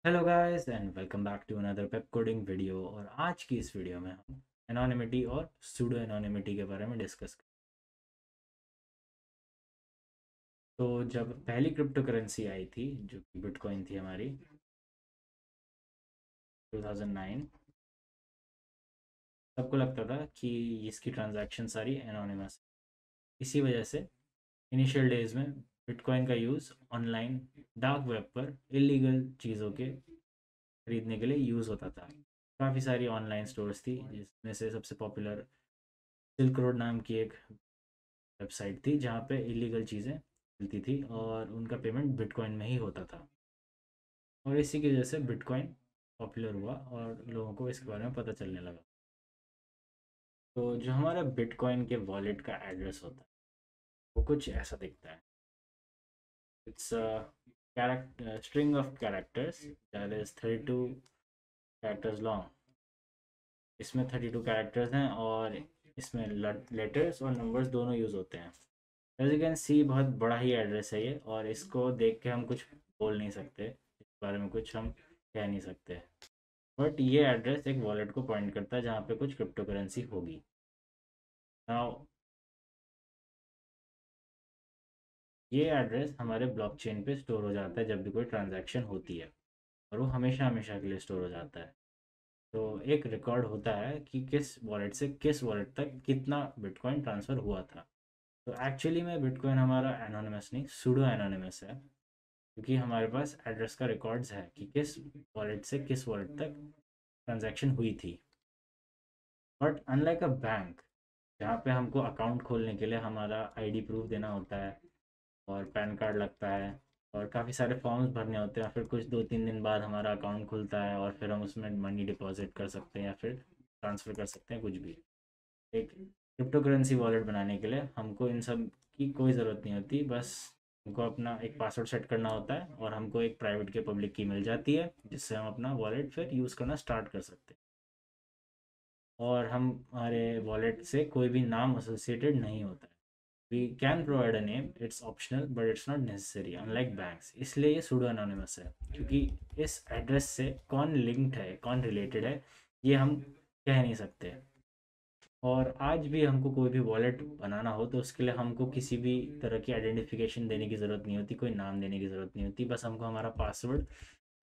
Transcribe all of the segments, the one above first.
Hello guys and welcome back to another Pepcoding video. और आज की इस वीडियो में हम एनोनिमिटी और सूडो एनोनिमिटी के बारे में डिस्कस करें। तो जब पहली क्रिप्टो करेंसी आई थी जो कि बिटकॉइन थी हमारी 2009, सबको लगता था कि इसकी ट्रांजैक्शन सारी एनोनिमस है। इसी वजह से इनिशियल डेज में बिटकॉइन का यूज़ ऑनलाइन डार्क वेब पर इलीगल चीज़ों के खरीदने के लिए यूज़ होता था। काफ़ी सारी ऑनलाइन स्टोर्स थी जिसमें से सबसे पॉपुलर सिल्क रोड नाम की एक वेबसाइट थी जहाँ पे इलीगल चीज़ें मिलती थी और उनका पेमेंट बिटकॉइन में ही होता था। और इसी की वजह से बिटकॉइन पॉपुलर हुआ और लोगों को इसके बारे में पता चलने लगा। तो जो हमारा बिटकॉइन के वॉलेट का एड्रेस होता है वो कुछ ऐसा दिखता है। It's string of characters that is 32 characters long. इसमें 32 कैरेक्टर्स हैं और इसमें लेटर्स और नंबर्स दोनों यूज़ होते हैं। एज यू कैन सी बहुत बड़ा ही एड्रेस है ये, और इसको देख के हम कुछ बोल नहीं सकते, इस बारे में कुछ हम कह नहीं सकते। बट ये एड्रेस एक वॉलेट को पॉइंट करता है जहाँ पे कुछ क्रिप्टो करेंसी होगी। नाउ ये एड्रेस हमारे ब्लॉकचेन पे स्टोर हो जाता है जब भी कोई ट्रांजैक्शन होती है, और वो हमेशा हमेशा के लिए स्टोर हो जाता है। तो एक रिकॉर्ड होता है कि किस वॉलेट से किस वॉलेट तक कितना बिटकॉइन ट्रांसफ़र हुआ था। तो एक्चुअली में बिटकॉइन हमारा एनोनिमस नहीं, सूडो एनोनिमस है, क्योंकि हमारे पास एड्रेस का रिकॉर्ड्स है कि किस वॉलेट से किस वॉलेट तक ट्रांजैक्शन हुई थी। बट अनलाइक अ बैंक जहाँ पे हमको अकाउंट खोलने के लिए हमारा आईडी प्रूफ देना होता है और पैन कार्ड लगता है और काफ़ी सारे फॉर्म्स भरने होते हैं, फिर कुछ 2-3 दिन बाद हमारा अकाउंट खुलता है और फिर हम उसमें मनी डिपॉजिट कर सकते हैं या फिर ट्रांसफ़र कर सकते हैं कुछ भी। एक क्रिप्टो करेंसी वॉलेट बनाने के लिए हमको इन सब की कोई ज़रूरत नहीं होती। बस हमको अपना एक पासवर्ड सेट करना होता है और हमको एक प्राइवेट की पब्लिक की मिल जाती है जिससे हम अपना वॉलेट फिर यूज़ करना स्टार्ट कर सकते हैं। और हम हमारे वॉलेट से कोई भी नाम एसोसिएटेड नहीं होता है। We can provide a name, it's optional but it's not necessary unlike banks. इसलिए ये सूडो एनोनिमस है, क्योंकि इस एड्रेस से कौन लिंक्ड है कौन रिलेटेड है ये हम कह नहीं सकते। और आज भी हमको कोई भी वॉलेट बनाना हो तो उसके लिए हमको किसी भी तरह की आइडेंटिफिकेशन देने की ज़रूरत नहीं होती, कोई नाम देने की ज़रूरत नहीं होती। बस हमको हमारा पासवर्ड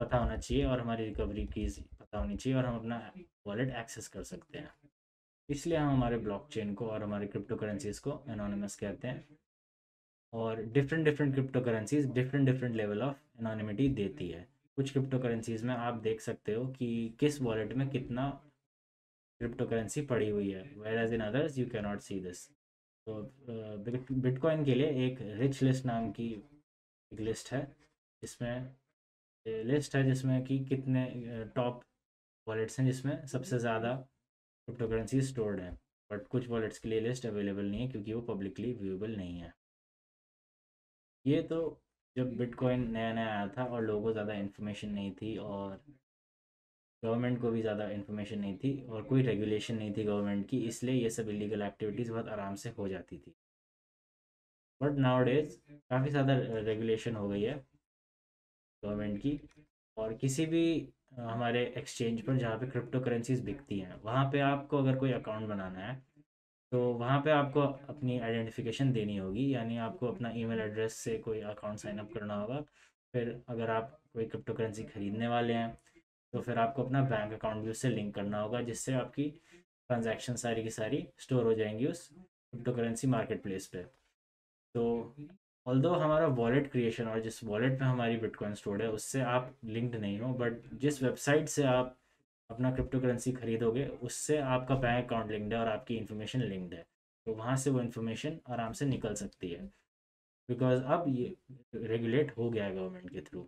पता होना चाहिए और हमारी रिकवरी कीज़ पता होनी चाहिए और हम अपना वॉलेट एक्सेस कर सकते हैं। इसलिए हम हमारे ब्लॉकचेन को और हमारे क्रिप्टो करेंसीज को एनोनिमस कहते हैं। और different different crypto currencies different different level of anonymity देती है। कुछ क्रिप्टो करेंसीज में आप देख सकते हो कि किस वॉलेट में कितना क्रिप्टो करेंसी पड़ी हुई है, whereas in others you can not see this. तो बिटकॉइन के लिए एक रिच लिस्ट नाम की एक लिस्ट है, जिसमें जिसमें कि कितने टॉप वॉलेट्स हैं जिसमें सबसे ज़्यादा क्रिप्टो करेंसी स्टोर्ड है। बट कुछ वॉलेट्स के लिए लिस्ट अवेलेबल नहीं है क्योंकि वो पब्लिकली व्यूएबल नहीं है। ये तो जब बिटकॉइन नया नया आया था और लोगों को ज़्यादा इन्फॉर्मेशन नहीं थी और गवर्नमेंट को भी ज़्यादा इन्फॉर्मेशन नहीं थी और कोई रेगुलेशन नहीं थी गवर्नमेंट की, इसलिए ये सब इलीगल एक्टिविटीज़ बहुत आराम से हो जाती थी। बट नाउ डेज काफ़ी ज़्यादा रेगुलेशन हो गई है गवर्नमेंट की। और किसी भी हमारे एक्सचेंज पर जहाँ पे क्रिप्टो करेंसीज बिकती हैं वहाँ पे आपको अगर कोई अकाउंट बनाना है तो वहाँ पे आपको अपनी आइडेंटिफिकेशन देनी होगी, यानी आपको अपना ईमेल एड्रेस से कोई अकाउंट साइन अप करना होगा। फिर अगर आप कोई क्रिप्टो करेंसी खरीदने वाले हैं तो फिर आपको अपना बैंक अकाउंट भी उससे लिंक करना होगा, जिससे आपकी ट्रांजैक्शन सारी की सारी स्टोर हो जाएंगी उस क्रिप्टो करेंसी मार्केट प्लेस पे। तो ऑल्दो हमारा वॉलेट क्रिएशन और जिस वॉलेट पे हमारी बिटकॉइन स्टोर्ड है उससे आप लिंक्ड नहीं हो, बट जिस वेबसाइट से आप अपना क्रिप्टो करेंसी खरीदोगे उससे आपका बैंक अकाउंट लिंक्ड है और आपकी इन्फॉर्मेशन लिंक्ड है। तो वहाँ से वो इन्फॉर्मेशन आराम से निकल सकती है, बिकॉज अब ये रेगुलेट हो गया है गवर्नमेंट के थ्रू।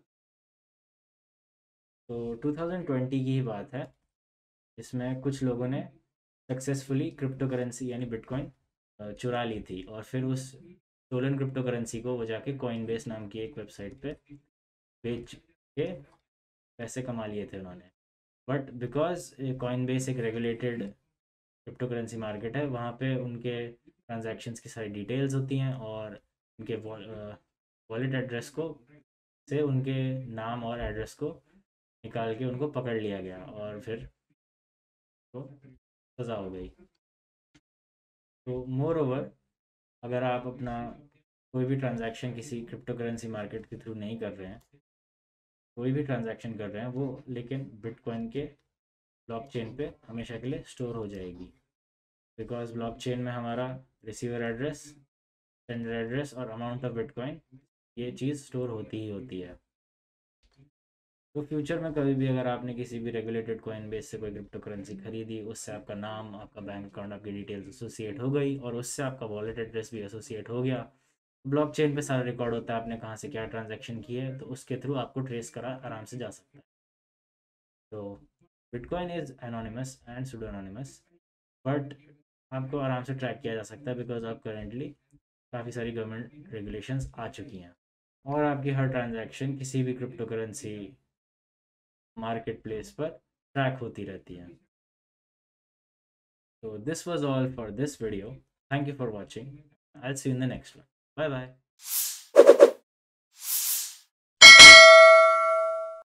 तो 2020 की ही बात है, इसमें कुछ लोगों ने सक्सेसफुली क्रिप्टो करेंसी यानी बिटकॉइन चुरा ली थी और फिर उस स्टोलन क्रिप्टो करेंसी को वो जाके कॉइन बेस नाम की एक वेबसाइट पे बेच के पैसे कमा लिए थे उन्होंने। बट बिकॉज कॉइन बेस एक रेगुलेटेड क्रिप्टो करेंसी मार्केट है, वहाँ पे उनके ट्रांजैक्शंस की सारी डिटेल्स होती हैं और उनके वॉलेट एड्रेस को से उनके नाम और एड्रेस को निकाल के उनको पकड़ लिया गया और फिर तो सज़ा हो गई। तो मोर ओवर, अगर आप अपना कोई भी ट्रांजैक्शन किसी क्रिप्टो करेंसी मार्केट के थ्रू नहीं कर रहे हैं, कोई भी ट्रांजैक्शन कर रहे हैं वो, लेकिन बिटकॉइन के ब्लॉकचेन पे हमेशा के लिए स्टोर हो जाएगी। बिकॉज ब्लॉकचेन में हमारा रिसीवर एड्रेस, सेंडर एड्रेस और अमाउंट ऑफ बिटकॉइन, ये चीज़ स्टोर होती ही होती है। तो फ्यूचर में कभी भी अगर आपने किसी भी रेगुलेटेड कॉइन बेस से कोई क्रिप्टो करेंसी खरीदी, उससे आपका नाम, आपका बैंक अकाउंट, आपकी डिटेल्स एसोसिएट हो गई और उससे आपका वॉलेट एड्रेस भी एसोसिएट हो गया, ब्लॉकचेन पे सारा रिकॉर्ड होता है आपने कहाँ से क्या ट्रांजैक्शन की है, तो उसके थ्रू आपको ट्रेस करा आराम से जा सकता है। तो bitcoin is anonymous and pseudo anonymous, but आपको आराम से ट्रैक किया जा सकता है बिकॉज आप करेंटली काफ़ी सारी गवर्नमेंट रेगुलेशंस आ चुकी हैं और आपकी हर ट्रांजैक्शन किसी भी क्रिप्टो करेंसी मार्केट प्लेस पर ट्रैक होती रहती है। So this was all for this video. Thank you for watching. I'll see you in the next one. Bye bye.